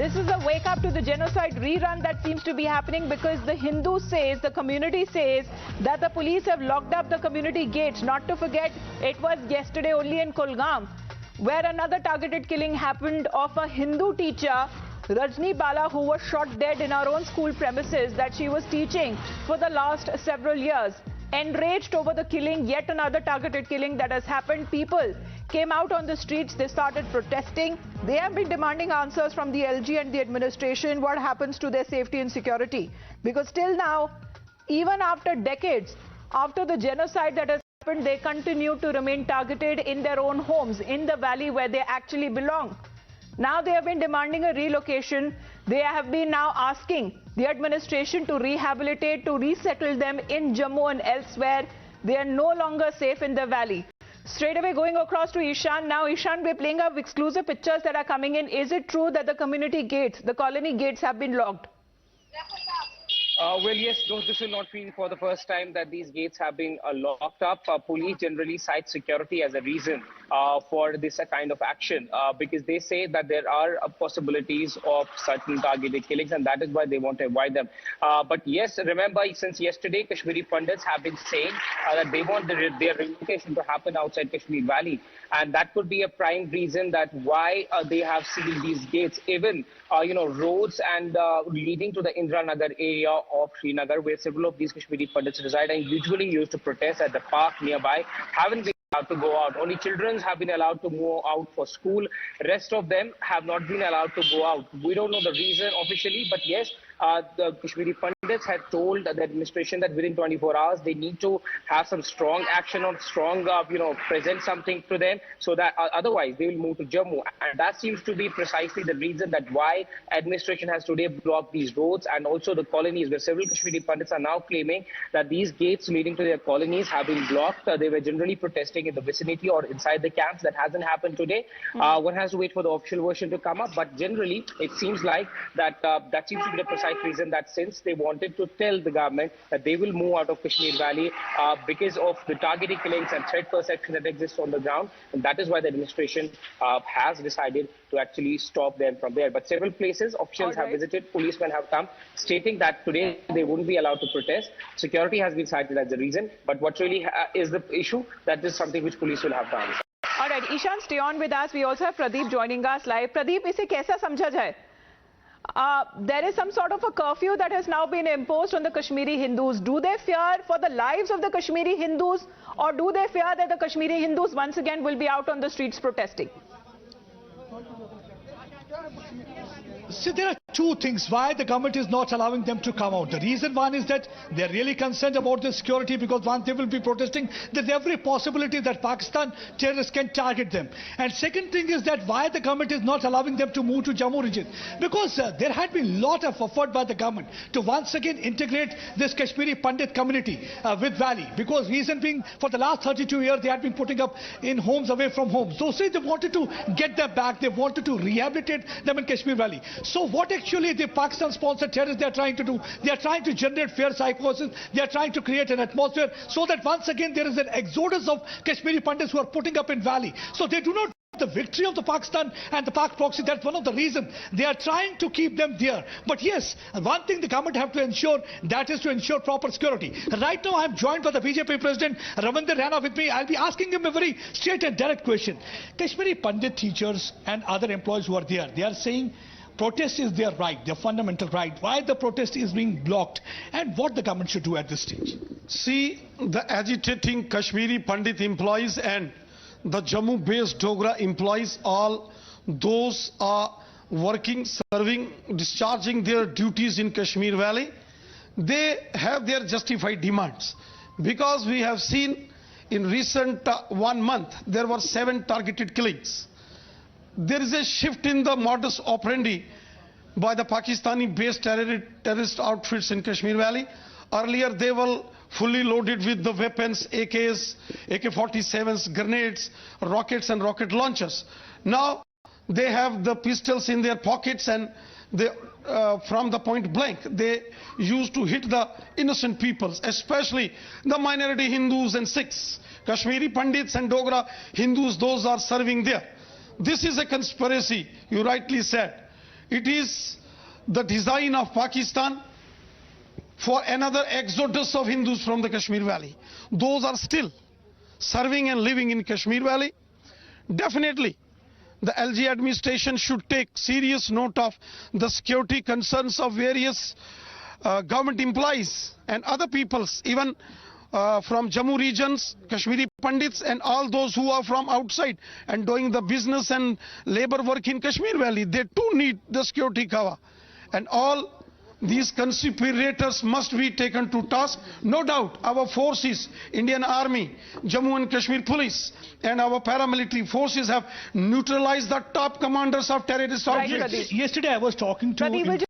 This is a wake up to the genocide rerun that seems to be happening because the Hindu says, the community says that the police have locked up the community gates. Not to forget, it was yesterday only in Kulgam where another targeted killing happened of a Hindu teacher, Rajni Bala, who was shot dead in her own school premises that she was teaching for the last several years. Enraged over the killing, yet another targeted killing that has happened, people came out on the streets, they started protesting. They have been demanding answers from the LG and the administration, what happens to their safety and security. Because till now, even after decades, after the genocide that has happened, they continue to remain targeted in their own homes, in the valley where they actually belong. Now they have been demanding a relocation. They have been now asking the administration to rehabilitate, to resettle them in Jammu and elsewhere. They are no longer safe in the valley. Straight away going across to Ishan. Now Ishan, we're playing up exclusive pictures that are coming in. Is it true that the community gates, the colony gates have been locked? Well, yes, though this will not be for the first time that these gates have been locked up. Police generally cite security as a reason for this kind of action because they say that there are possibilities of certain targeted killings and that is why they want to avoid them. But yes, remember, since yesterday, Kashmiri pundits have been saying that they want their relocation to happen outside Kashmir Valley. And that could be a prime reason that why they have sealed these gates. Even, roads and leading to the Indranagar area of Srinagar, where several of these Kashmiri pundits reside and usually used to protest at the park nearby, haven't been allowed to go out. Only children have been allowed to move out for school. Rest of them have not been allowed to go out. We don't know the reason officially, but yes, the Kashmiri pundits had told the administration that within 24 hours they need to have some strong action or strong, present something to them so that otherwise they will move to Jammu. And that seems to be precisely the reason that why administration has today blocked these roads and also the colonies, where several Kashmiri pundits are now claiming that these gates leading to their colonies have been blocked. They were generally protesting in the vicinity or inside the camps. That hasn't happened today. One has to wait for the official version to come up. But generally, it seems like that that seems to be the precise reason that since they wanted to tell the government that they will move out of Kashmir Valley because of the targeted killings and threat perception that exists on the ground. And that is why the administration has decided to actually stop them from there. But several places, officials have visited, policemen have come, stating that today they wouldn't be allowed to protest. Security has been cited as the reason. But what really is the issue? That is something which police will have to answer. All right, Ishan, stay on with us. We also have Pradeep joining us live. Pradeep, इसे कैसा समझा जाए? There is some sort of a curfew that has now been imposed on the Kashmiri Hindus. Do they fear for the lives of the Kashmiri Hindus, or do they fear that the Kashmiri Hindus once again will be out on the streets protesting? See, there are two things why the government is not allowing them to come out. The reason one is that they are really concerned about the security, because once they will be protesting, there's every possibility that Pakistan terrorists can target them. And second thing is that why the government is not allowing them to move to Jammu region, because there had been a lot of effort by the government to once again integrate this Kashmiri Pandit community with Valley, because reason being, for the last 32 years they had been putting up in homes away from homes. So say they wanted to get them back, they wanted to rehabilitate them in Kashmir Valley. So what actually the Pakistan-sponsored terrorists they are trying to do? They are trying to generate fear psychosis. They are trying to create an atmosphere so that once again there is an exodus of Kashmiri Pandits who are putting up in Valley. So they do not the victory of the Pakistan and the Pak proxy. That's one of the reasons they are trying to keep them there. But yes, one thing the government have to ensure, that is to ensure proper security. Right now I am joined by the BJP President Ravinder Rana with me. I'll be asking him a very straight and direct question. Kashmiri Pandit teachers and other employees who are there, they are saying protest is their right, their fundamental right. Why the protest is being blocked and what the government should do at this stage? See, the agitating Kashmiri Pandit employees and the Jammu-based Dogra employees, all those are working, serving, discharging their duties in Kashmir Valley. They have their justified demands, because we have seen in recent 1 month there were 7 targeted killings. There is a shift in the modus operandi by the Pakistani-based terrorist outfits in Kashmir Valley. Earlier they were fully loaded with the weapons, AKs, AK-47s, grenades, rockets and rocket launchers. Now they have the pistols in their pockets and they, from the point blank, they used to hit the innocent peoples, especially the minority Hindus and Sikhs. Kashmiri Pandits and Dogra Hindus, those are serving there. This is a conspiracy, you rightly said. it is the design of Pakistan for another exodus of Hindus from the Kashmir Valley. Those are still serving and living in Kashmir Valley. Definitely, the LG administration should take serious note of the security concerns of various government employees and other peoples, even from Jammu regions, Kashmiri Pandits and all those who are from outside and doing the business and labor work in Kashmir Valley. They too need the security cover. And all these conspirators must be taken to task. No doubt our forces, Indian Army, Jammu and Kashmir Police and our paramilitary forces have neutralized the top commanders of terrorist Right, outfits. Pradeep. Yesterday I was talking to... Pradeep,